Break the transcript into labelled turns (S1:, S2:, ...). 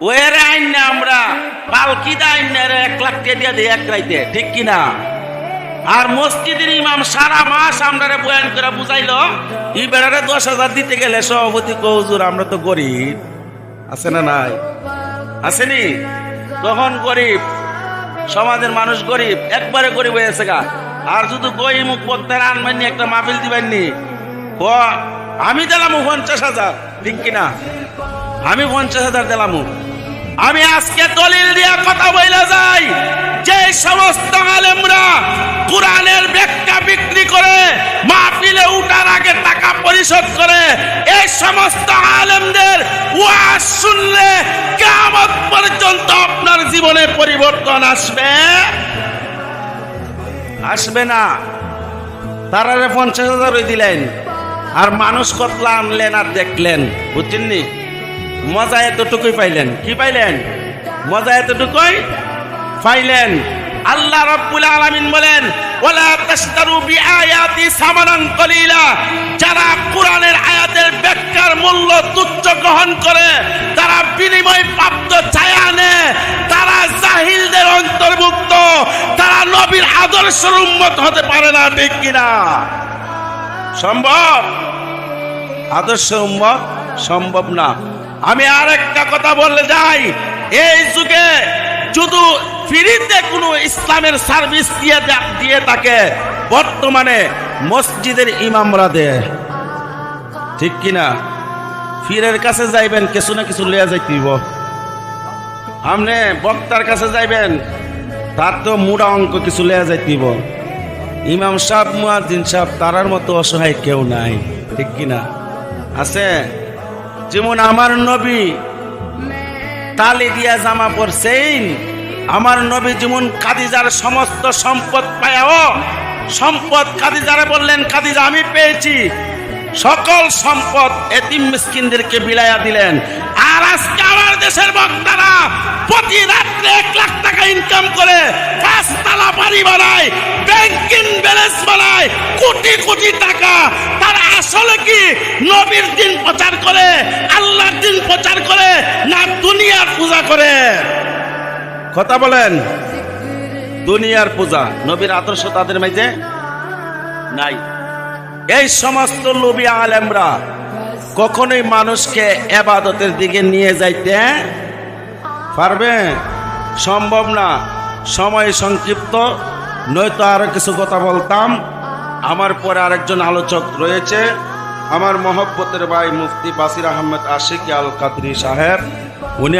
S1: ওরে আইন না আমরা পালকি আইন না 1 লাখ টাকা দিয়ে দেই এক রাইতে, ঠিক কিনা? আর মসজিদের ইমাম সারা মাস আমরা বয়ান করে বুঝাইলো ই বেড়ারে 10,000 দিতে গেলে সভাপতি কৌজুর আমরা তো গরিব, আছে না নাই? আসেনি? তখন গরিব, সমাজের মানুষ গরিব, একবারে গরিব হয়েছে গা। আর শুধু গই মুখ পড়তে আনবেননি, একটা মাহফিল দিবেননি, আমি দিলাম 50,000, ঠিক কিনা? আমি 50,000 দিলাম। আমি আজকে দলিল দিয়া কথা বইলা যাই, যে সমস্ত আলেমরা কোরআনের ব্যাখ্যা বিক্রি করে মাহফিলে উঠার আগে টাকা পরিশোধ করে, এই সমস্ত আলেমদের ওয়াজ শুনলে কিয়ামত পর্যন্ত আপনার জীবনে পরিবর্তন আসবে? আসবে না। তারারে 50,000 দিলেন আর মানুষ কতলা আনলেন আর দেখলেন, বুঝছেননি? মজা এতটুকুই পাইলেন। কি পাইলেন? মজা এতটুকুই পাইলেন। আল্লাহ রাব্বুল আলামিন বলেন, ওয়ালা তাশতারু বিআয়াতি সামানান কলিলা, যারা কোরআনের আয়াতের ব্যাখ্যার মূল্য তুচ্ছ গ্রহণ করে, তারা বিনিময় প্রাপ্ত ছায়া নেয়, তারা জাহিলদের অন্তর্ভুক্ত, তারা নবীর আদর্শের উম্মত হতে পারে না, ঠিক কিনা? সম্ভব? আদর্শ উম্মত সম্ভব না। আমি আর একটা কথা বললে যাই, এই যুগে শুধু ফ্রিতে কোনো ইসলামের সার্ভিস দিয়ে থাকে, বর্তমানে মসজিদের ইমামরা দেয়, ঠিক কিনা? ফিরের কাছে যাইবেন, কিছু না কিছু লিয়া যাইতেইব। আপনি বক্তার কাছে যাইবেন, তার তো মুড়া অঙ্ক কিছু লিয়া যাইতেইব। ইমাম সাহেব, মুয়াজ্জিন সাহেব, তারার মতো অসহায় কেউ নাই, ঠিক কিনা? আছে? যেমন আমার নবী তালি দিয়া জামা পরছেন, আমার নবী যেমন খাদিজার সমস্ত সম্পদ পায়াও, সম্পদ খাদিজারে বললেন, খাদিজা আমি পেয়েছি, সকল সম্পদ এতিম মিসকিনদেরকে বিলাইয়া দিলেন। আর আজকে আমার দেশের বক্তারা প্রতি রাত্রে 1 লাখ টাকা ইনকাম করে 5 তলা বাড়ি বানায়, ব্যাংকিং ব্যালেন্স বানায়, কোটি কোটি টাকা। তারা আসলে কি নবীর দিন প্রচার করে, আল্লাহর দিন প্রচার করে, না দুনিয়ার পূজা করে? কথা বলেন। দুনিয়ার পূজা, নবীর আদর্শ তাদের মাঝে নাই। এই সমস্ত লোভী আলেমরা কখনোই মানুষকে ইবাদতের দিকে নিয়ে যাইতে পারবে? সম্ভব না। সময় সংক্ষিপ্ত, নয়তো আরো কিছু কথা বলতাম। আমার পরে আরেকজন আলোচক রয়েছে, আমার মহব্বতের ভাই মুফতি বাসির আহমেদ আশিক আল কাদরি সাহেব। উনি